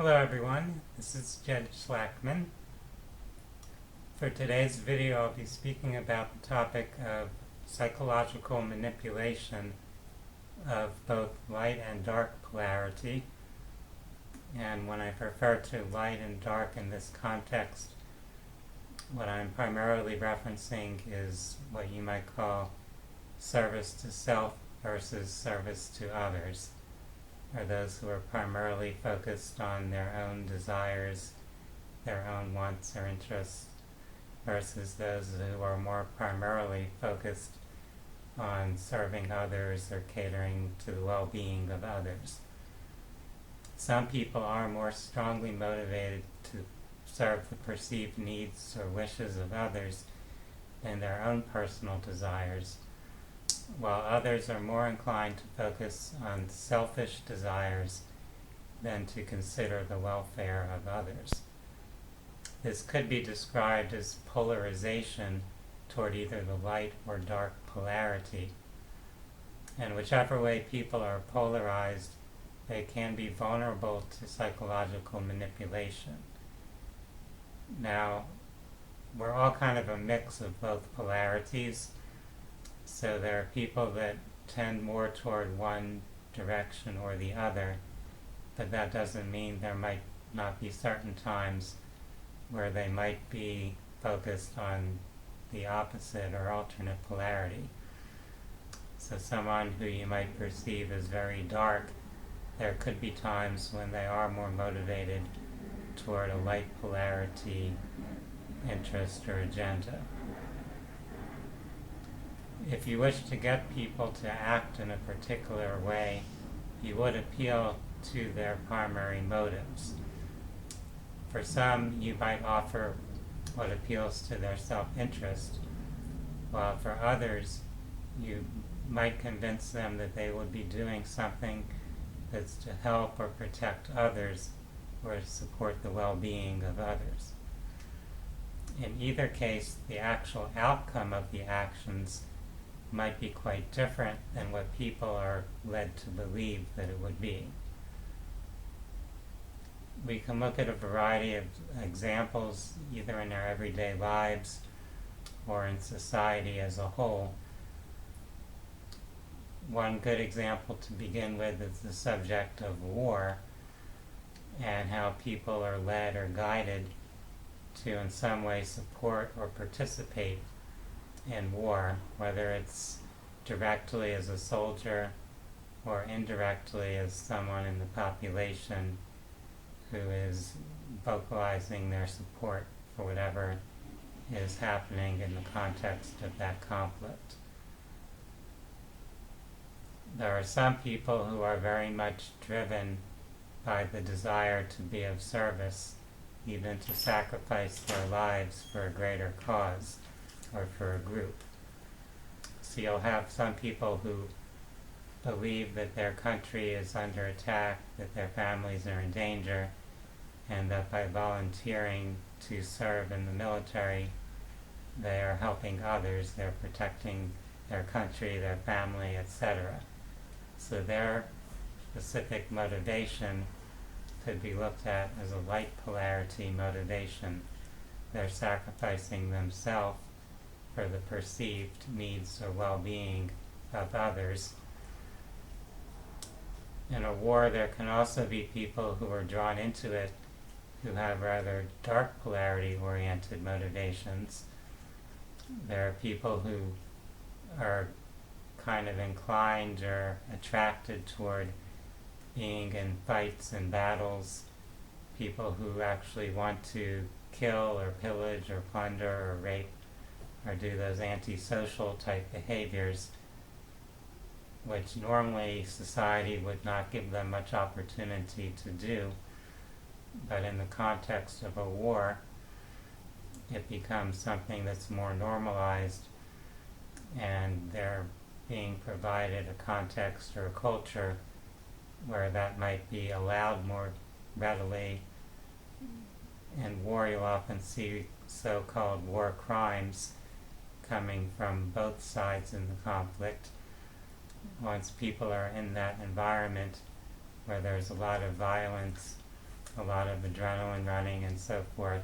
Hello everyone, this is Jed Shlackman. For today's video I'll be speaking about the topic of psychological manipulation of both light and dark polarity. And when I refer to light and dark in this context, what I'm primarily referencing is what you might call service to self versus service to others, or those who are primarily focused on their own desires, their own wants or interests, versus those who are more primarily focused on serving others or catering to the well-being of others. Some people are more strongly motivated to serve the perceived needs or wishes of others than their own personal desires, while others are more inclined to focus on selfish desires than to consider the welfare of others. This could be described as polarization toward either the light or dark polarity. And whichever way people are polarized, they can be vulnerable to psychological manipulation. Now, we're all kind of a mix of both polarities. So there are people that tend more toward one direction or the other, but that doesn't mean there might not be certain times where they might be focused on the opposite or alternate polarity. So someone who you might perceive as very dark, there could be times when they are more motivated toward a light polarity interest or agenda. If you wish to get people to act in a particular way, you would appeal to their primary motives. For some, you might offer what appeals to their self-interest, while for others, you might convince them that they would be doing something that's to help or protect others or to support the well-being of others. In either case, the actual outcome of the actions might be quite different than what people are led to believe that it would be. We can look at a variety of examples, either in our everyday lives or in society as a whole. One good example to begin with is the subject of war and how people are led or guided to in some way support or participate in war, whether it's directly as a soldier or indirectly as someone in the population who is vocalizing their support for whatever is happening in the context of that conflict. There are some people who are very much driven by the desire to be of service, even to sacrifice their lives for a greater cause or for a group. So you'll have some people who believe that their country is under attack, that their families are in danger, and that by volunteering to serve in the military, they are helping others, they're protecting their country, their family, etc. So their specific motivation could be looked at as a light polarity motivation. They're sacrificing themselves for the perceived needs or well-being of others. In a war, there can also be people who are drawn into it who have rather dark polarity-oriented motivations. There are people who are kind of inclined or attracted toward being in fights and battles, people who actually want to kill or pillage or plunder or rape or do those antisocial type behaviors, which normally society would not give them much opportunity to do. But in the context of a war, it becomes something that's more normalized, and they're being provided a context or a culture where that might be allowed more readily. In war, you'll often see so-called war crimes coming from both sides in the conflict. Once people are in that environment where there's a lot of violence a lot of adrenaline running and so forth,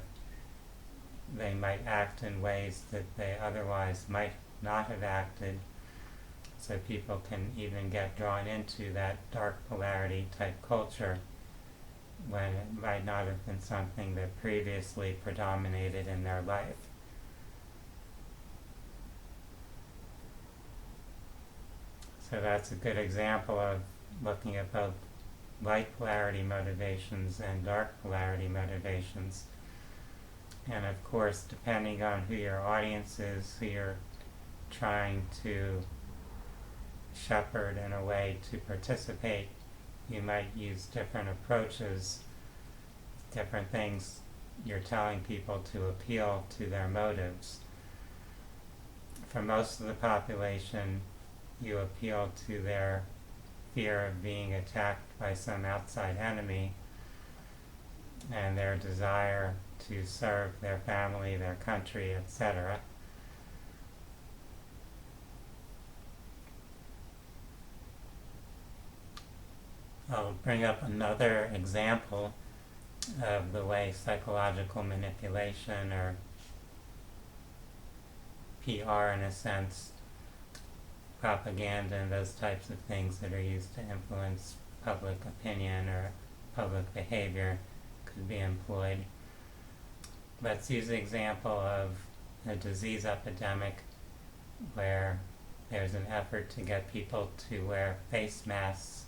they might act in ways that they otherwise might not have acted. So people can even get drawn into that dark polarity type culture when it might not have been something that previously predominated in their life. So that's a good example of looking at both light polarity motivations and dark polarity motivations. And of course, depending on who your audience is, who you're trying to shepherd in a way to participate, you might use different approaches, different things you're telling people to appeal to their motives. For most of the population, you appeal to their fear of being attacked by some outside enemy and their desire to serve their family, their country, etc. I'll bring up another example of the way psychological manipulation, or PR in a sense, propaganda and those types of things that are used to influence public opinion or public behavior could be employed. Let's use the example of a disease epidemic where there's an effort to get people to wear face masks,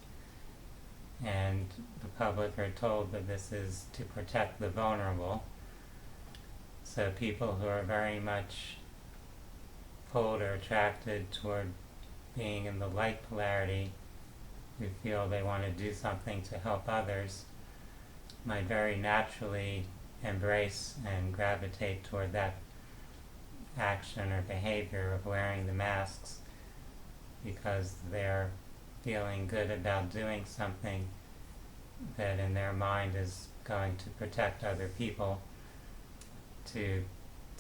and the public are told that this is to protect the vulnerable. So people who are very much pulled or attracted toward being in the light polarity, who feel they want to do something to help others, might very naturally embrace and gravitate toward that action or behavior of wearing the masks because they're feeling good about doing something that in their mind is going to protect other people, to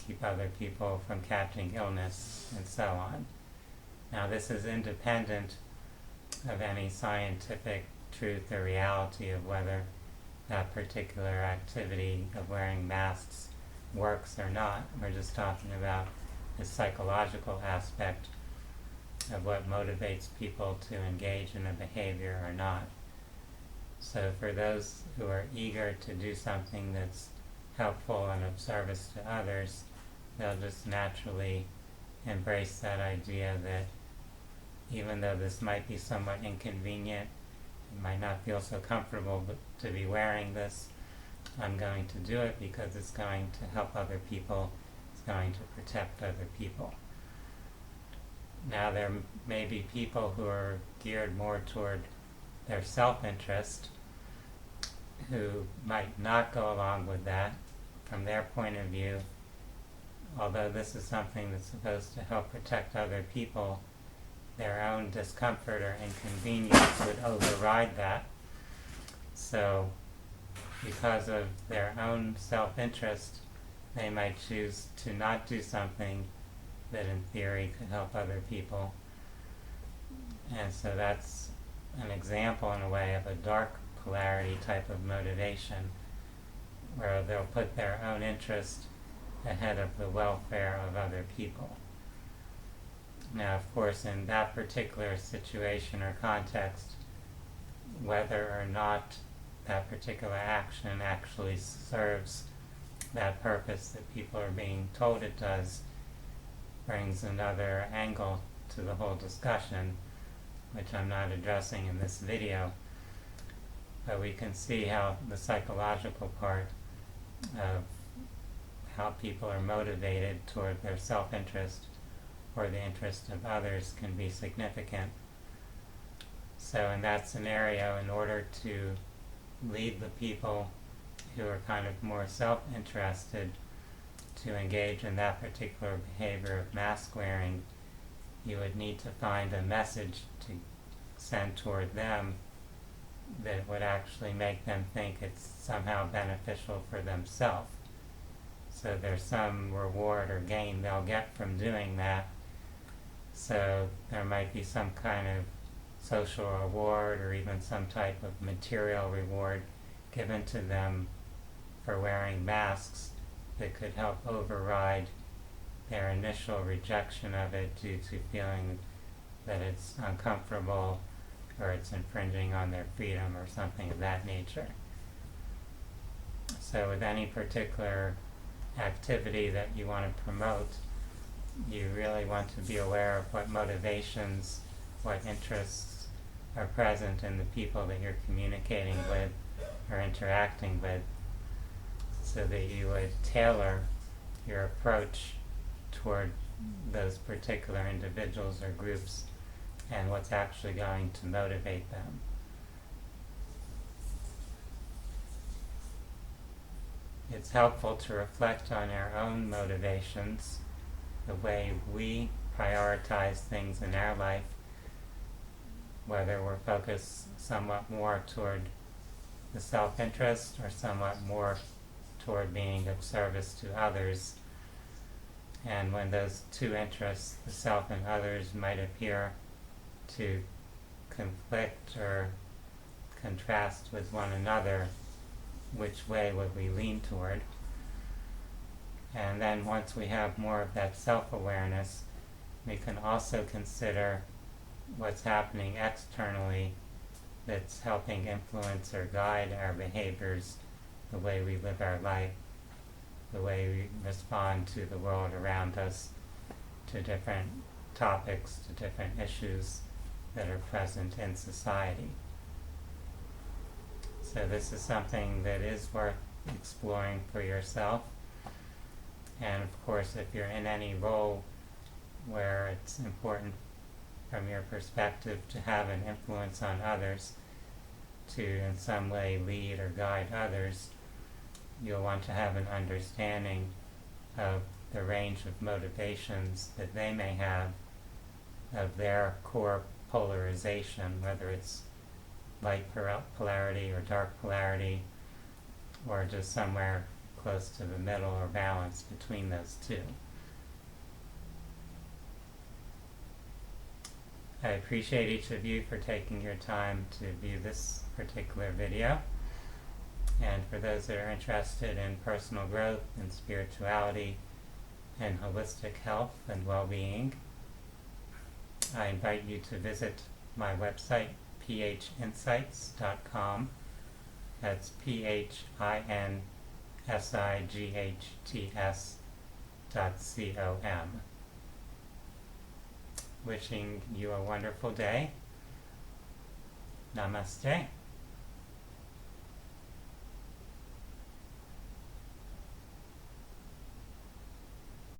keep other people from catching illness, and so on. Now, this is independent of any scientific truth or reality of whether that particular activity of wearing masks works or not. We're just talking about the psychological aspect of what motivates people to engage in a behavior or not. So for those who are eager to do something that's helpful and of service to others, they'll just naturally embrace that idea that even though this might be somewhat inconvenient, you might not feel so comfortable to be wearing this, I'm going to do it because it's going to help other people, it's going to protect other people. Now there may be people who are geared more toward their self-interest who might not go along with that. From their point of view, although this is something that's supposed to help protect other people, their own discomfort or inconvenience would override that. So because of their own self-interest, they might choose to not do something that in theory could help other people. And so that's an example in a way of a dark polarity type of motivation, where they'll put their own interest ahead of the welfare of other people. Now, of course, in that particular situation or context, whether or not that particular action actually serves that purpose that people are being told it does brings another angle to the whole discussion, which I'm not addressing in this video. But we can see how the psychological part of how people are motivated toward their self-interest or the interest of others can be significant. So in that scenario, in order to lead the people who are kind of more self-interested to engage in that particular behavior of mask wearing, you would need to find a message to send toward them that would actually make them think it's somehow beneficial for themselves. So there's some reward or gain they'll get from doing that. So there might be some kind of social reward or even some type of material reward given to them for wearing masks that could help override their initial rejection of it due to feeling that it's uncomfortable or it's infringing on their freedom or something of that nature. So with any particular activity that you want to promote, you really want to be aware of what motivations, what interests are present in the people that you're communicating with or interacting with, so that you would tailor your approach toward those particular individuals or groups and what's actually going to motivate them. It's helpful to reflect on our own motivations, the way we prioritize things in our life, whether we're focused somewhat more toward the self-interest or somewhat more toward being of service to others. And when those two interests, the self and others, might appear to conflict or contrast with one another, which way would we lean toward? And then once we have more of that self-awareness, we can also consider what's happening externally that's helping influence or guide our behaviors, the way we live our life, the way we respond to the world around us, to different topics, to different issues that are present in society. So this is something that is worth exploring for yourself. And of course, if you're in any role where it's important from your perspective to have an influence on others, to in some way lead or guide others, you'll want to have an understanding of the range of motivations that they may have, of their core polarization, whether it's light polarity or dark polarity, or just somewhere close to the middle or balance between those two. I appreciate each of you for taking your time to view this particular video. And for those that are interested in personal growth and spirituality and holistic health and well-being, I invite you to visit my website, phinsights.com. That's phinsights.com. Wishing you a wonderful day. Namaste.